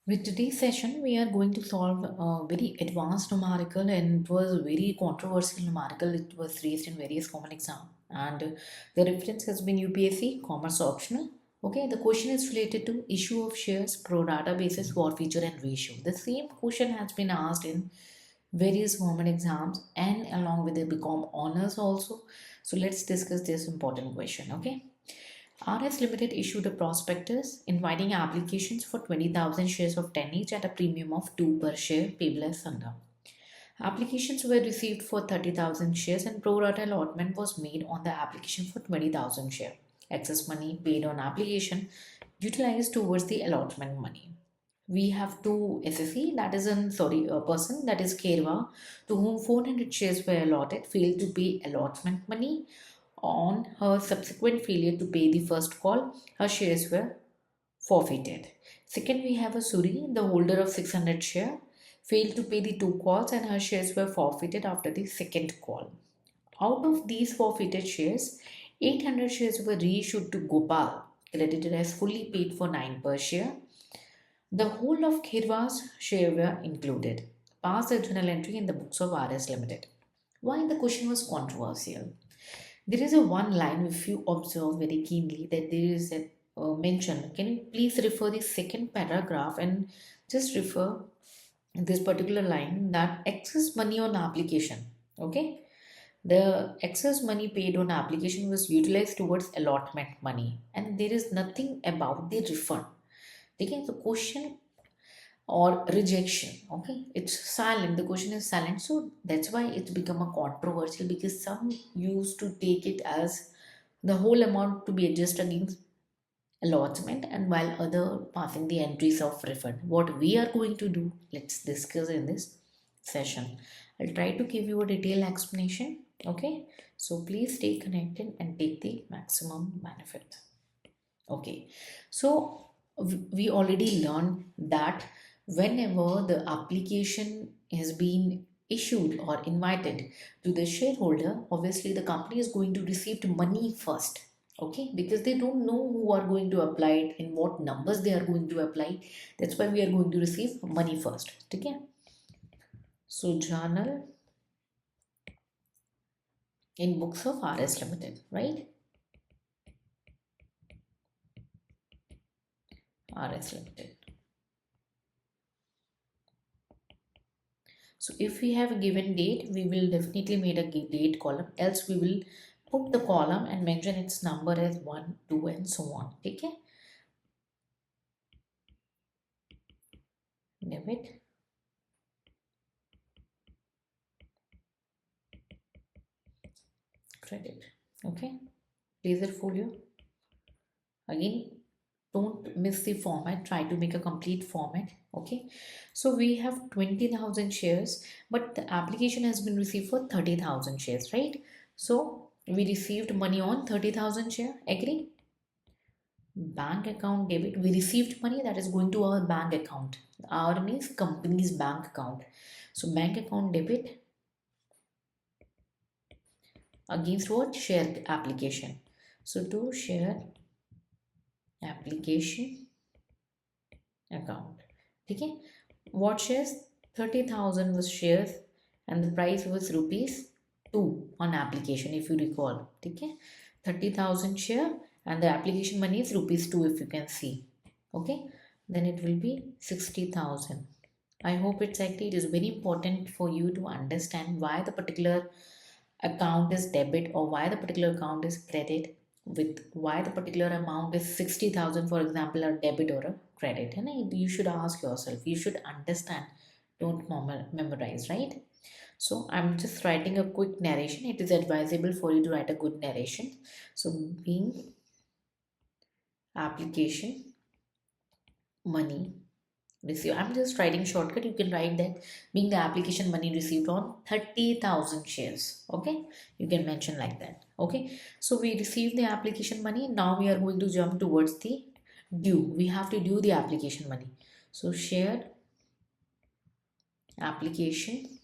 With today's session, we are going to solve a very advanced numerical, and it was a very controversial numerical. It was raised in various common exam, and the reference has been UPSC Commerce Optional. Okay, the question is related to issue of shares, pro-rata basis, forfeiture, and ratio. The same question has been asked in various government exams and along with the BCom honors also. So let's discuss this important question. Okay. RS Limited issued a prospectus inviting applications for 20,000 shares of 10 each at a premium of 2 per share payable as under. Applications were received for 30,000 shares and pro-rata allotment was made on the application for 20,000 shares. Excess money paid on application utilized towards the allotment money. We have two SSE, that is a person, that is Kerwa, to whom 400 shares were allotted, failed to pay allotment money. On her subsequent failure to pay the first call, her shares were forfeited. Second, we have a Suri, the holder of 600 share, failed to pay the two calls and her shares were forfeited after the second call. Out of these forfeited shares, 800 shares were reissued to Gopal, credited as fully paid for 9 per share. The whole of Khirwa's share were included. Pass the journal entry in the books of RS Limited. Why the question was controversial? There is a one line, if you observe very keenly, that there is a mention. Can you please refer the second paragraph and just refer this particular line that excess money on application. Okay, the excess money paid on application was utilized towards allotment money, and there is nothing about the refund. Okay, the question or rejection, okay, it's silent, the question is silent, so that's why it's become a controversial, because some used to take it as the whole amount to be adjusted against allotment, and while other passing the entries of refund. What we are going to do, let's discuss in this session. I'll try to give you a detailed explanation. Okay, so please stay connected and take the maximum benefit. Okay, so we already learned that whenever the application has been issued or invited to the shareholder, obviously the company is going to receive money first. Okay, because they don't know who are going to apply it, in what numbers they are going to apply. That's why we are going to receive money first. Okay, so journal in books of RS Limited, right? RS Limited. So if we have a given date, we will definitely make a date column, else we will put the column and mention its number as 1, 2 and so on. Okay. Debit, credit. Okay. Laser folio. Again, don't miss the format. Try to make a complete format. Okay. So we have 20,000 shares, but the application has been received for 30,000 shares, right? So we received money on 30,000 share. Agree? Bank account debit, we received money that is going to our bank account. Our means company's bank account. So bank account debit against what? Share application. So to share application account. Okay, what shares? 30,000 was shares and the price was rupees 2 on application, if you recall. Okay, 30,000 share and the application money is rupees 2, if you can see. Okay, then it will be 60,000. I hope it's actually, it is very important for you to understand why the particular account is debit or why the particular account is credit, with why the particular amount is 60,000, for example, a debit or a credit. And you should ask yourself, you should understand, don't memorize, right? So I'm just writing a quick narration. It is advisable for you to write a good narration. So being application money received, I'm just writing shortcut, you can write that being the application money received on 30,000 shares. Okay, you can mention like that. Okay, so we received the application money. Now we are going to jump towards the due. We have to due the application money. So share application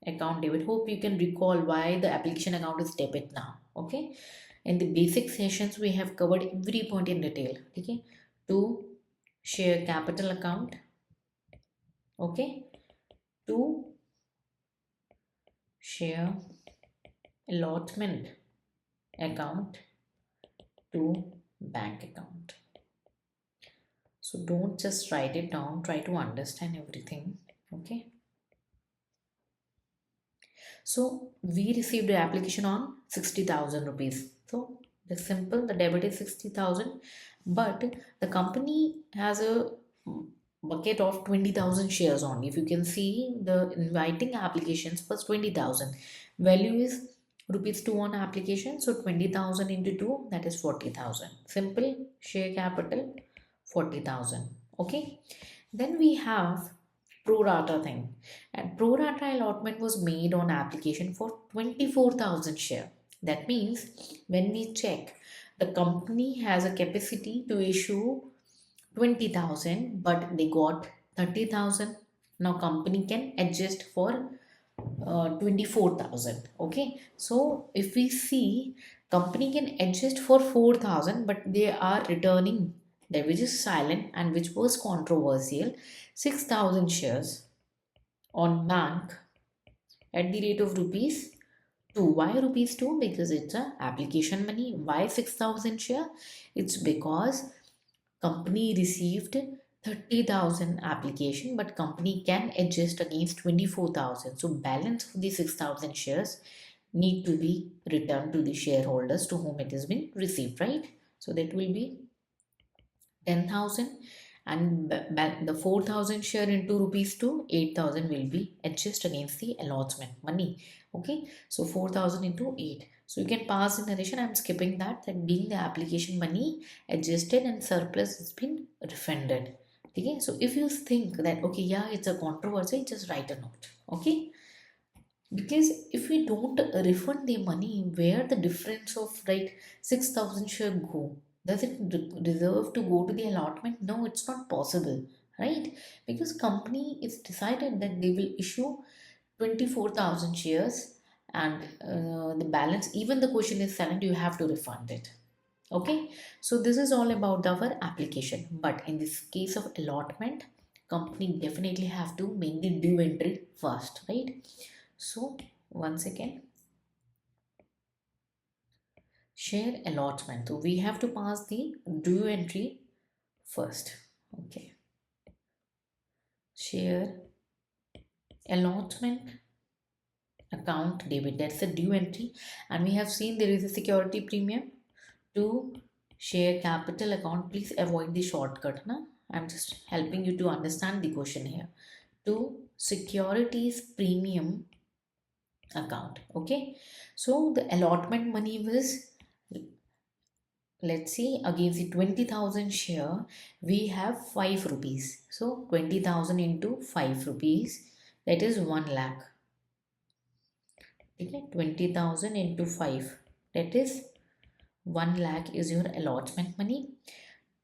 account debit. Hope you can recall why the application account is debit now. Okay, in the basic sessions we have covered every point in detail. Okay, to share capital account Okay, to share allotment account to bank account. So don't just write it down, try to understand everything. Okay, so we received the application on 60,000 rupees. So the simple, the debit is 60,000, but the company has a bucket of 20,000 shares on. If you can see, the inviting applications was 20,000. Value is rupees 2 on application. So 20,000 into 2, that is 40,000. Simple, share capital 40,000. Okay. Then we have pro-rata thing, and pro-rata allotment was made on application for 24,000 share. That means when we check, the company has a capacity to issue 20,000, but they got 30,000. Now company can adjust for 24,000. Okay, so if we see, company can adjust for 4,000, but they are returning that which is silent and which was controversial, 6,000 shares on bank at the rate of rupees 2. Why rupees 2? Because it's a application money. Why 6,000 share? It's because company received 30,000 application, but company can adjust against 24,000. So balance of the 6,000 shares need to be returned to the shareholders to whom it has been received, right? So that will be 10,000, and the 4,000 share into rupees to 8,000 will be adjust against the allotment money. Okay, so 4,000 into 8. So you can pass the narration. I'm skipping that being the application money adjusted and surplus has been refunded. Okay, so if you think that okay, yeah, it's a controversy, just write a note. Okay, because if we don't refund the money, where the difference of right 6,000 should go? Does it deserve to go to the allotment? No, it's not possible, right? Because company is decided that they will issue 24,000 shares, and the balance, even the question is silent, you have to refund it. Okay, so this is all about our application. But in this case of allotment, company definitely have to make the due entry first, right? So once again, share allotment. So we have to pass the due entry first. Okay. Share allotment account debit. That's the due entry. And we have seen there is a security premium to share capital account. Please avoid the shortcut. Na? I'm just helping you to understand the question here. To securities premium account. Okay. So the allotment money was, let's see, against the 20,000 share we have 5 rupees. So 20,000 into 5 rupees, that is 1 lakh. Okay, 20,000 into 5, that is 1 lakh is your allotment money.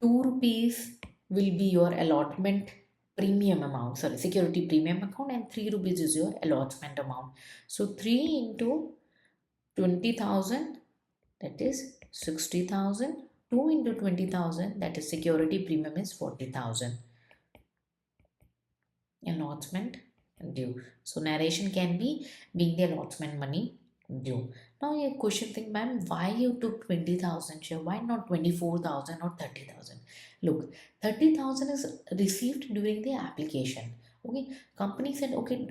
2 rupees will be your allotment premium amount, sorry, security premium account, and 3 rupees is your allotment amount. So 3 into 20,000, that is 60,000. 2 into 20,000, that is security premium, is 40,000. Allotment due. So narration can be being the allotment money due. Now your question thing, ma'am, why you took 20,000 share? Why not 24,000 or 30,000? Look, 30,000 is received during the application. Okay, company said, okay,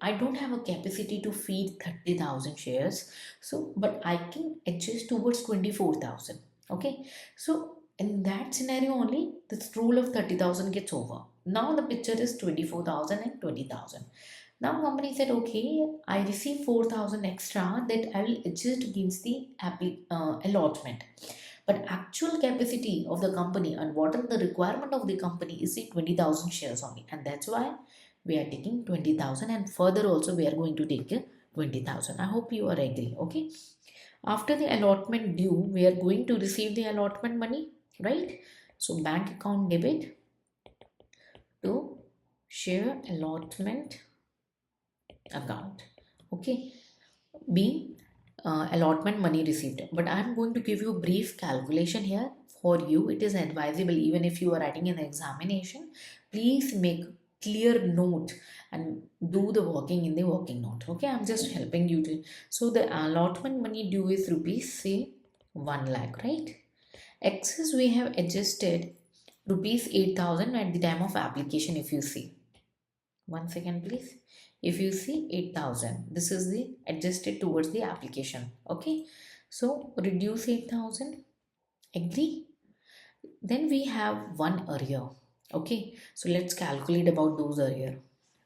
I don't have a capacity to feed 30,000 shares, so but I can adjust towards 24,000. Okay, so in that scenario only, this rule of 30,000 gets over. Now the picture is 24,000 and 20,000. Now company said, okay, I receive 4,000 extra that I will adjust against the allotment. But actual capacity of the company and what are the requirement of the company is the 20,000 shares only. And that's why we are taking 20,000, and further also we are going to take 20,000. I hope you are agree. Okay. After the allotment due, we are going to receive the allotment money, right? So bank account debit to share allotment account. Okay, being allotment money received. But I am going to give you a brief calculation here for you. It is advisable even if you are writing an examination. Please make clear note and do the working in the working note. Okay, I'm just helping you to. So the allotment money due is rupees, say 1 lakh, right? Excess we have adjusted rupees 8,000 at the time of application. If you see, one second please, if you see 8,000, this is the adjusted towards the application. Okay, so reduce 8,000, agree. Then we have one arrear. Okay, so let's calculate about those arrear.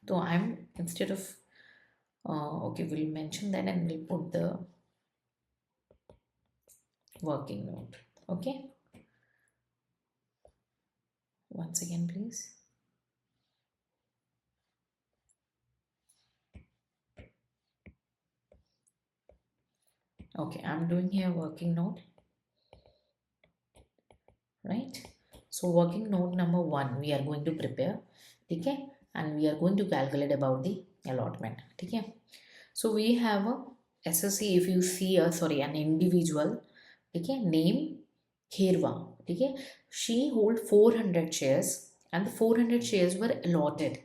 So I'm instead of okay, we'll mention that and we'll put the working note. Okay, once again please. Okay, I'm doing here working note, right? So working note number 1 we are going to prepare, okay, and we are going to calculate about the allotment, okay. So we have a SSC. If you see a sorry an individual, okay, name Kherwa, okay, she hold 400 shares and the 400 shares were allotted.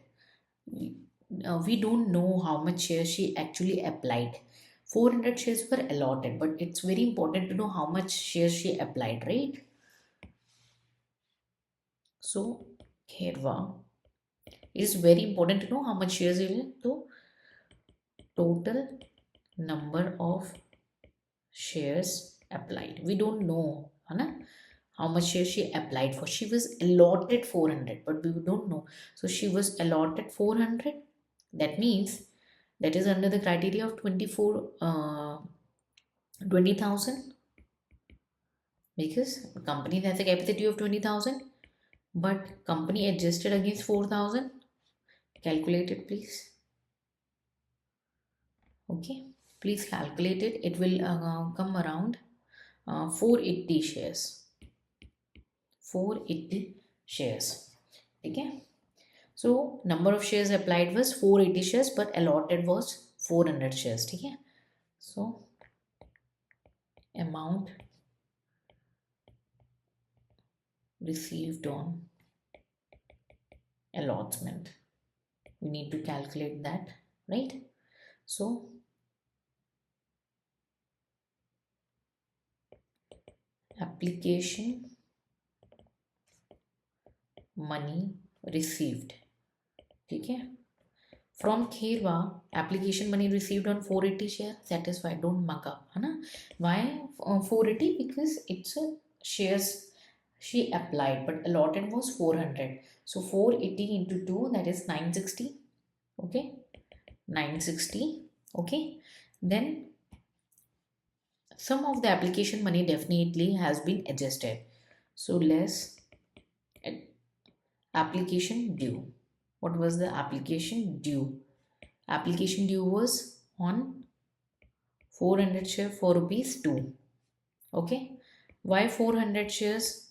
We don't know how much shares she actually applied. 400 shares were allotted, but it's very important to know how much shares she applied, right? So Kherwa, it is very important to know how much shares is. So total number of shares applied. We don't know, Hana, how much shares she applied for. She was allotted 400, but we don't know. So she was allotted 400. That means that is under the criteria of 20,000, because the company has a capacity of 20,000, but company adjusted against 4,000. Calculate it, please. Okay, please calculate it. It will come around 480 shares. 480 shares. Okay. So number of shares applied was 480 shares, but allotted was 400 shares. Okay. So amount received on allotment. We need to calculate that, right? So application money received. Okay. From Kherwa, application money received on 480 share. Satisfied. Don't mug up. Hana? Why 480? Because it's a shares she applied, but allotted was 400. So 480 into 2, that is 960. Okay. 960. Okay. Then some of the application money definitely has been adjusted. So less application due. What was the application due? Application due was on 400 share for rupees 2. Okay. Why 400 shares?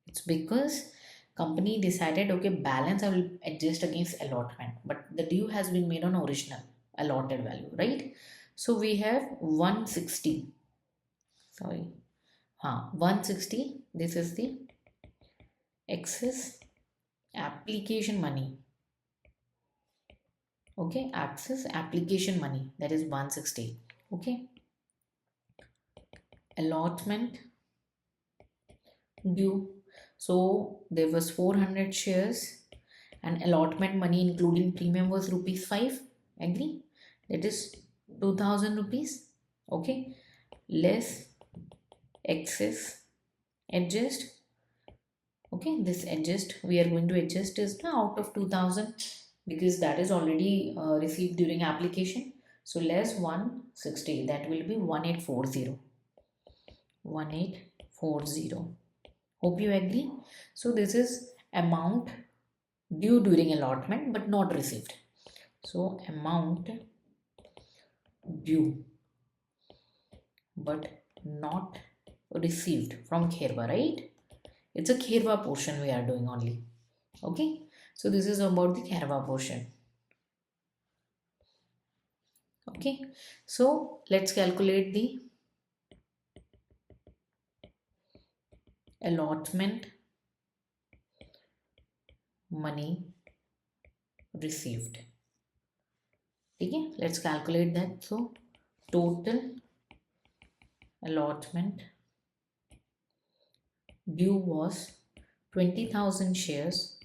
It's because company decided, okay, balance I will adjust against allotment, but the due has been made on original allotted value, right? So we have 160. Sorry. 160. This is the excess application money. Okay, excess application money, that is 160. Okay. Allotment due. So there was 400 shares and allotment money including premium was rupees 5. Agree? That is 2000 rupees. Okay. Less excess adjust. Okay. This adjust we are going to adjust is now out of 2000 because that is already received during application. So less 160, that will be 1840. 1840. Hope you agree. So this is amount due during allotment but not received. So amount due but not received from Kherwa, right? It's a Kherwa portion we are doing only. Okay. So this is about the Kherwa portion. Okay. So let's calculate the allotment money received. Okay, let's calculate that. So total allotment due was 20,000 shares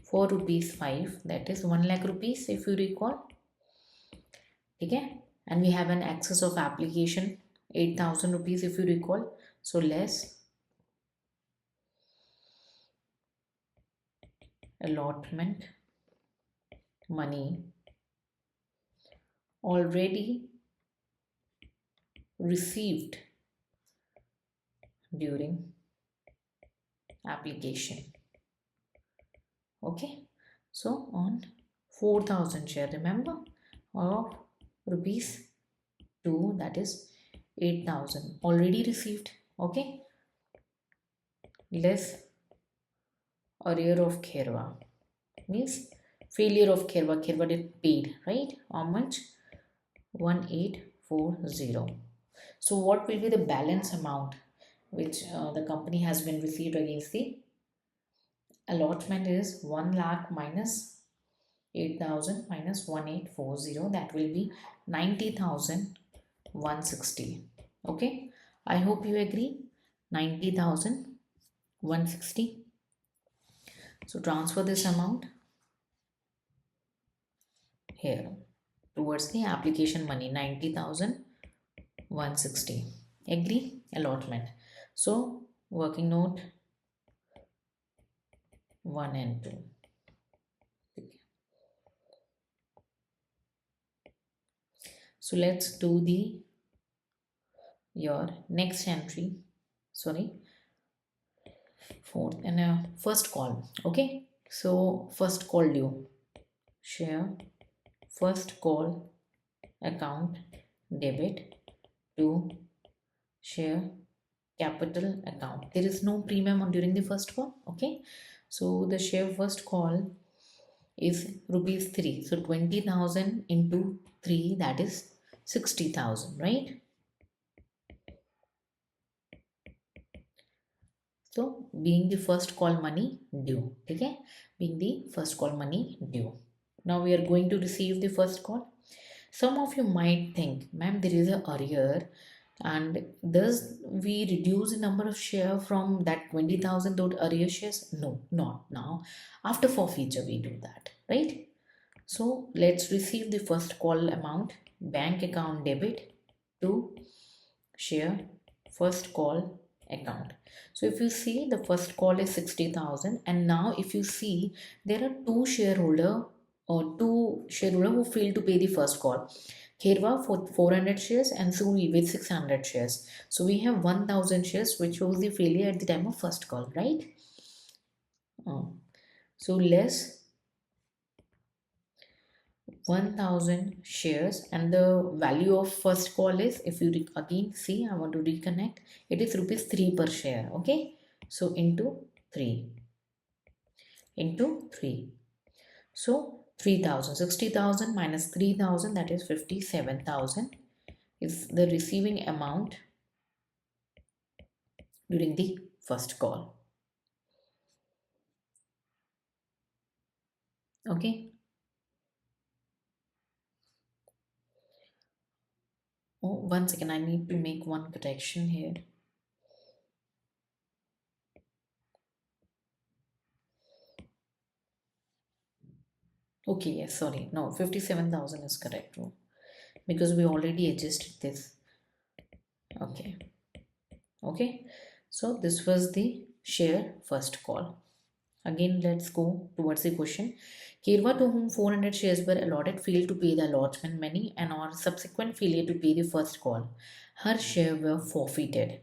for rupees 5, that is 1 lakh rupees if you recall. Okay, and we have an excess of application 8,000 rupees if you recall. So less allotment money already received during application. Okay, so on 4,000 share, remember, of rupees 2, that is 8,000 already received. Okay, less arrear of Kherwa means failure of Kherwa did paid, right? How much? 1840. So what will be the balance amount which the company has been received against the allotment is 1 lakh minus 8,000 minus 1840, that will be 90,160. Okay, I hope you agree. 90,160. So transfer this amount here towards the application money, 90,160. Agree? Allotment. So working note 1 and 2. So let's do the your next entry. Sorry, fourth and first call. Okay, so first call due, share first call account debit to share capital account. There is no premium on during the first call. Okay, so the share first call is rupees 3, so 20,000 into 3, that is 60,000, right? So being the first call money due. Okay, being the first call money due. Now we are going to receive the first call. Some of you might think, ma'am, there is a arrear, and does we reduce the number of share from that 20,000 to arrear shares? No, not now. After forfeiture we do that, right? So let's receive the first call amount, bank account debit to share first call account. So if you see, the first call is 60,000, and now if you see, there are two shareholder who failed to pay the first call. Kherwa for 400 shares and Suri with 600 shares. So we have 1,000 shares which shows the failure at the time of first call, right? Uh, so less 1,000 shares, and the value of first call is, if you again see, I want to reconnect, it is rupees 3 per share. Okay, so into 3 into 3, so 3,000, 60,000 minus 3,000, that is 57,000 is the receiving amount during the first call. Okay, oh, 1 second, I need to make one correction here. Okay, yes, sorry, no, 57,000 is correct, because we already adjusted this. Okay, okay, so this was the share first call. Again, let's go towards the question. Kirwa, to whom 400 shares were allotted, failed to pay the allotment money and on subsequent failure to pay the first call, her share were forfeited.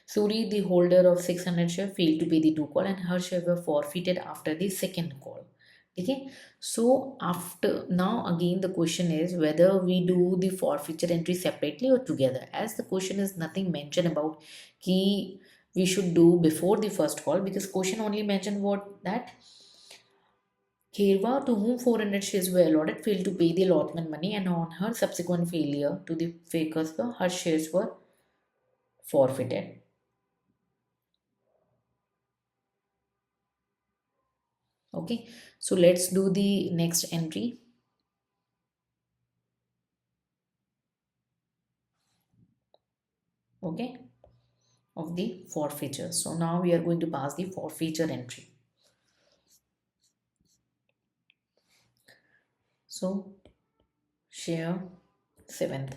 Suri, the holder of 600 share, failed to pay the two call and her share were forfeited after the second call. Okay, so after now again the question is whether we do the forfeiture entry separately or together. As the question is nothing mentioned about key we should do before the first call, because question only mentioned what that Kherwa, to whom 400 shares were allotted, failed to pay the allotment money, and on her subsequent failure to the fakers, her shares were forfeited. Okay, so let's do the next entry. Okay, of the forfeiture. So now we are going to pass the forfeiture entry. So share seventh,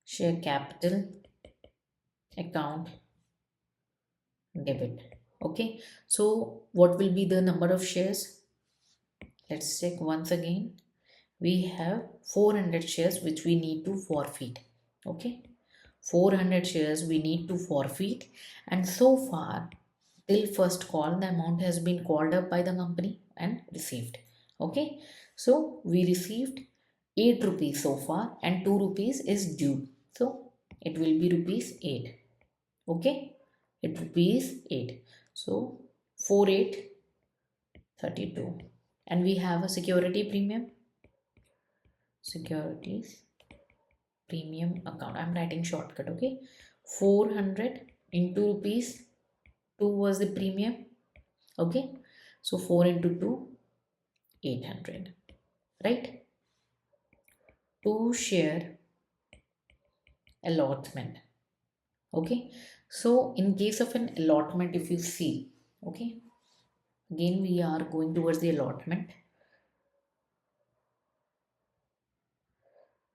share capital account debit. Okay, so what will be the number of shares? Let's check once again. We have 400 shares which we need to forfeit. Okay, 400 shares we need to forfeit, and so far till first call the amount has been called up by the company and received. Okay, so we received 8 rupees so far and 2 rupees is due, so it will be rupees 8. Okay, it rupees 8, so 4832, and we have a security premium, securities premium account. I'm writing shortcut. Okay, 400 into rupees 2 was the premium. Okay, so 4 into 2, 800, right? To share allotment. Okay, so in case of an allotment, if you see, okay, again we are going towards the allotment.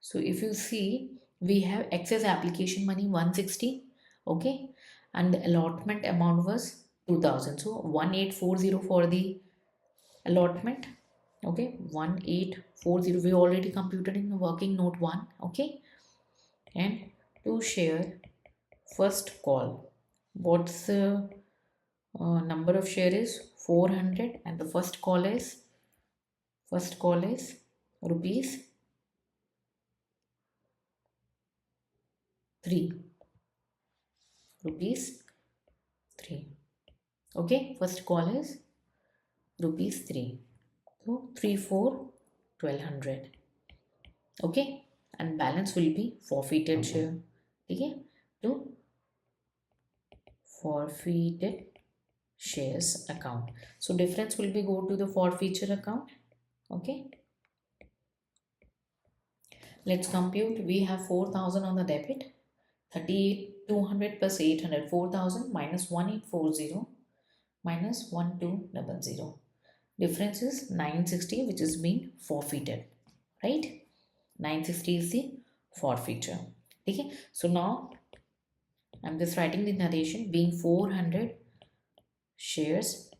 So if you see, we have excess application money 160. Okay, and the allotment amount was 2000, so 1840 for the allotment. Okay, 1840 we already computed in the working note 1. Okay, and to share first call, what's the number of share is 400, and the first call is rupees 3, rupees 3. Okay, first call is rupees 3, so 3 4 1200. Okay, and balance will be forfeited share. Okay, to forfeited shares account. So difference will be go to the forfeiture account. Okay, let's compute. We have 4000 on the debit, 38,200 plus 800, 4000 minus 1840 minus 1200. Difference is 960, which is being forfeited, right? 960 is the forfeiture. Okay, so now I'm just writing the narration. Being 400 shares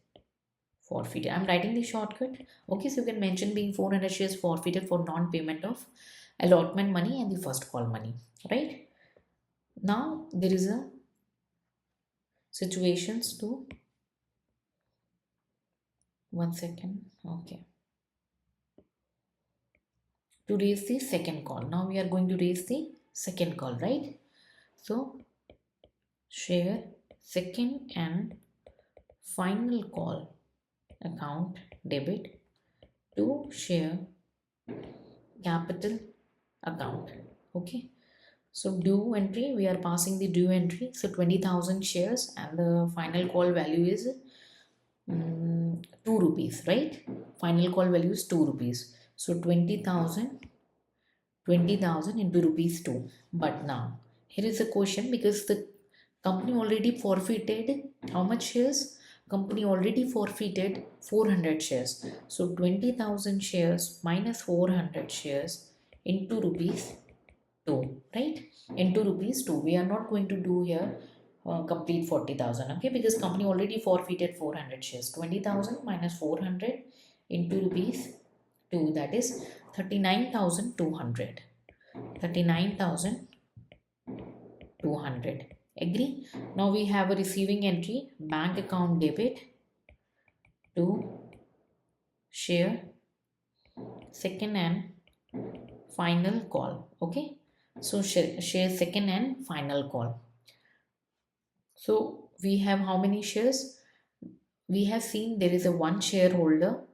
forfeited, I'm writing the shortcut. Okay, so you can mention being 400 shares forfeited for non-payment of allotment money and the first call money, right? Now there is a situations to, one second. Okay, to raise the second call. Now we are going to raise the second call, right? So share second and final call account debit to share capital account. Okay, so due entry, we are passing the due entry, so 20,000 shares, and the final call value is 2 rupees, right? Final call value is 2 rupees, so 20,000 into rupees 2. But now here is a question, because the company already forfeited how much shares? Company already forfeited 400 shares, so 20,000 shares minus 400 shares into rupees 2, right? Into rupees 2, we are not going to do here complete 40,000. Okay, because company already forfeited 400 shares. 20,000 minus 400 into rupees 2, that is 39,200. 39,200. Agree? Now we have a receiving entry, bank account debit to share second and final call. Okay, so share second and final call. So we have how many shares? We have seen there is a one shareholder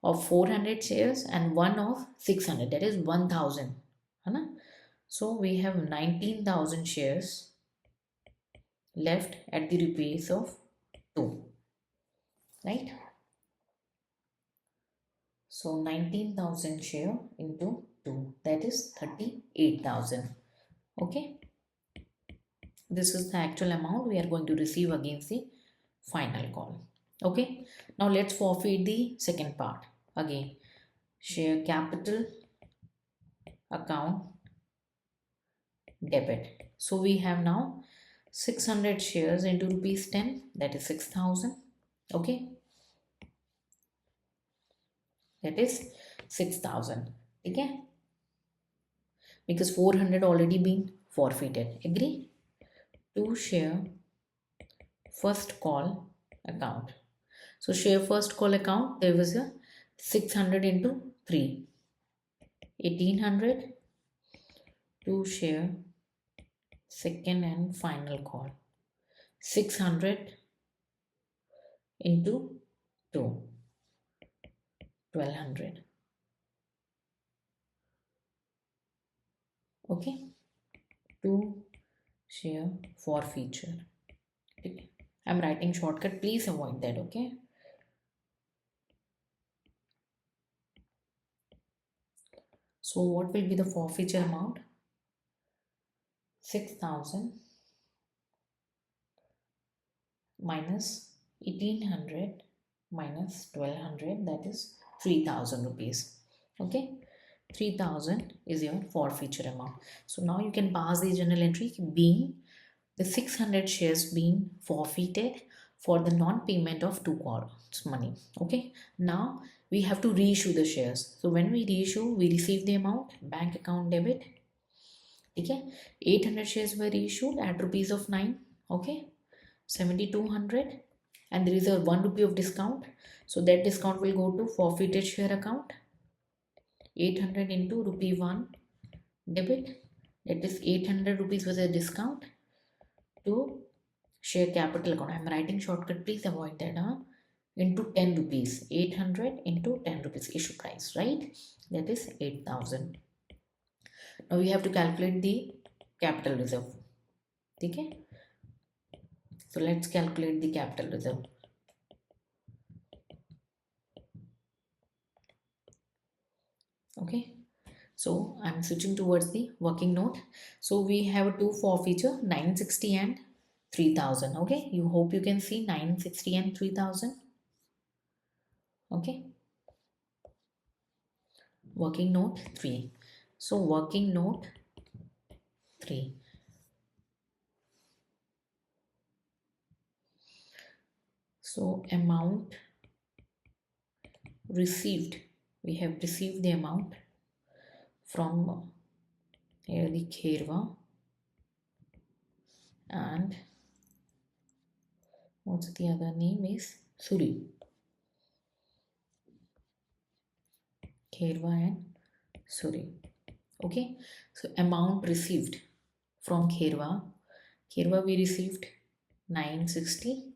of 400 shares and one of 600, that is 1000. So we have 19,000 shares left at the rupees of 2, right? So 19,000 share into 2, that is 38,000. Okay, this is the actual amount we are going to receive against the final call. Okay, now let's forfeit the second part. Again, share capital account debit. So we have now 600 shares into rupees 10, that is 6,000. Okay, that is 6,000. Okay, because 400 already been forfeited. Agree? To share first call account. So share first call account, there was a 600 into 3, 1800. To share second and final call, 600 into 2, 1200. Okay, to share forfeiture. Okay, I'm writing shortcut, please avoid that. Okay, so what will be the forfeiture amount? 6,000 minus 1800 minus 1200, that is 3,000 rupees. Okay, 3,000 is your forfeiture amount. So now you can pass the journal entry being the 600 shares being forfeited for the non-payment of 2 calls money. Okay, now we have to reissue the shares. So when we reissue, we receive the amount, bank account debit. Okay, 800 shares were issued at rupees of 9. Okay, 7,200, and there is a 1 rupee of discount, so that discount will go to forfeited share account. 800 into rupee 1 debit, that is 800 rupees was a discount to share capital account. I'm writing shortcut, please avoid that. Into 10 rupees, 800 into 10 rupees issue price, right? That is 8,000. Now we have to calculate the capital reserve. Okay, so let's calculate the capital reserve. Okay, so I'm switching towards the working note. So we have two forfeiture, 960 and 3,000. Okay, you hope you can see 960 and 3,000. Okay, working note 3. So working note 3. So amount received, we have received the amount from here the Kherwa, and what's the other name is Suri. Kherwa and Suri. Okay, so amount received from Kherwa. Kherwa we received 960.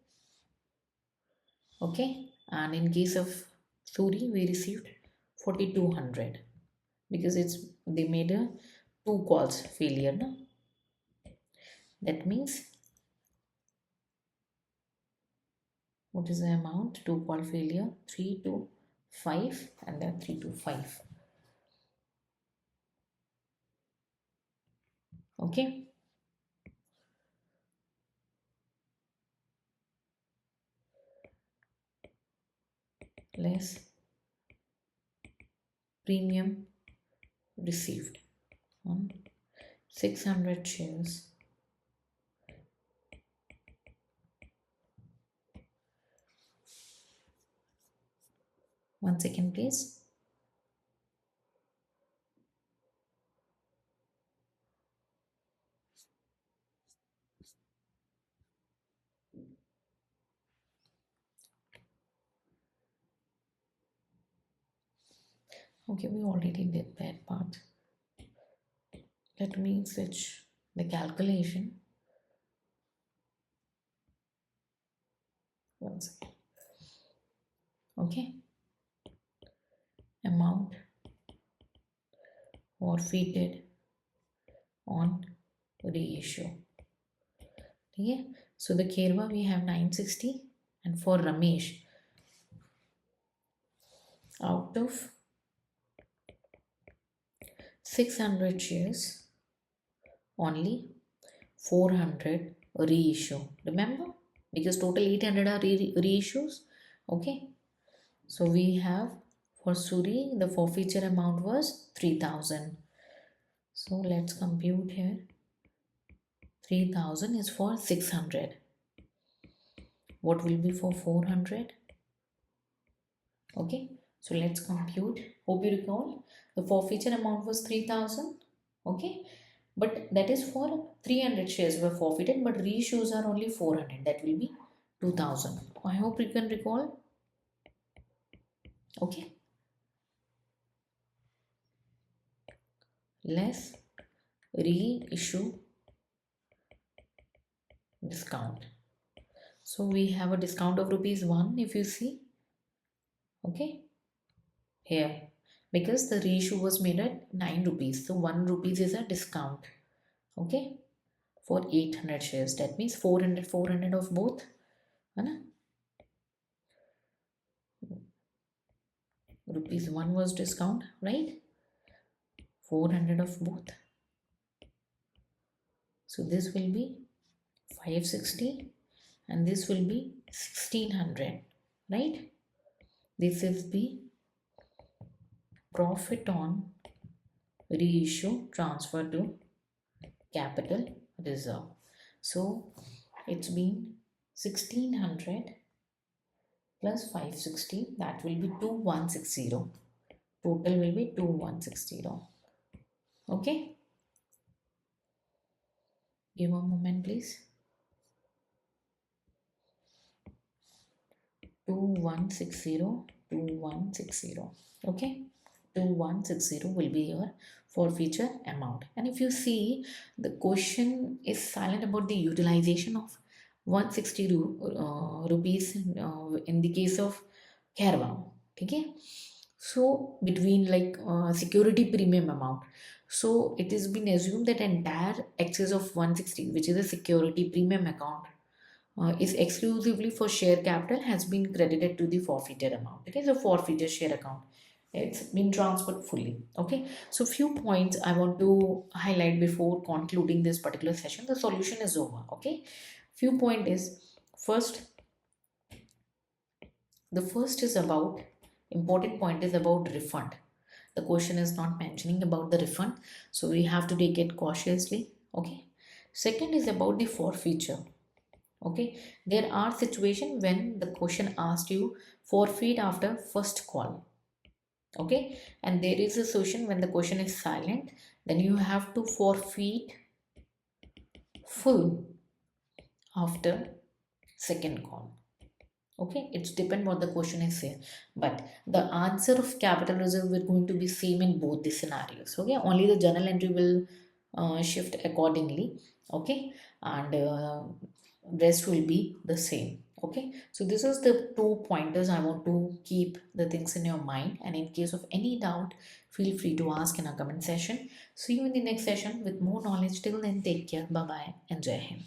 Okay, and in case of Suri we received 4,200 because it's they made a 2 calls failure. No? That means what is the amount? 2 call failure, 3 to 5, and then 3 to 5. Okay, less premium received on 600 shares. One second, please. Okay, we already did that part. Let me switch the calculation. One second. Okay, amount forfeited on reissue. Okay, so the Kherwa we have 960, and for Ramesh Out of 600 shares, only 400 reissue. Remember? Because total 800 are reissues. Okay. So we have for Suri, the forfeiture amount was 3000. So let's compute here. 3000 is for 600. What will be for 400? Okay. So let's compute. Hope you recall the forfeiture amount was 3000. Okay. But that is for 300 shares were forfeited, but reissues are only 400. That will be 2000. I hope you can recall. Okay. Less reissue discount. So we have a discount of rupees 1 if you see. Okay. Here. Because the reissue was made at 9 rupees. So 1 rupees is a discount. Okay. For 800 shares. That means 400 of both. Right? Rupees 1 was discount, right? 400 of both. So this will be 560 and this will be 1600, right? This is the profit on reissue transfer to capital reserve. So it's been 1600 plus 560, that will be 2160. Total will be 2160. Okay, give a moment please. 2160. Okay, 2160 will be your forfeiture amount. And if you see, the question is silent about the utilization of 160 rupees in the case of caravan. Okay, so between like security premium amount, so it has been assumed that entire excess of 160, which is a security premium account, is exclusively for share capital, has been credited to the forfeited amount. Okay, so forfeited share account, it's been transferred fully. Okay, so few points I want to highlight before concluding this particular session. The solution is over. Okay, few point is, first, the first is about, important point is about refund. The question is not mentioning about the refund, so we have to take it cautiously. Okay, second is about the forfeiture. Okay, there are situations when the question asked you forfeit after first call. Okay, and there is a situation when the question is silent, then you have to forfeit full after second call. Okay, it's depend what the question is saying, but the answer of capital reserve is going to be same in both the scenarios. Okay, only the journal entry will shift accordingly. Okay, and rest will be the same. Okay, so this is the two pointers I want to keep the things in your mind, and in case of any doubt, feel free to ask in a comment session. See you in the next session with more knowledge. Till then, take care. Bye bye. Enjoy him.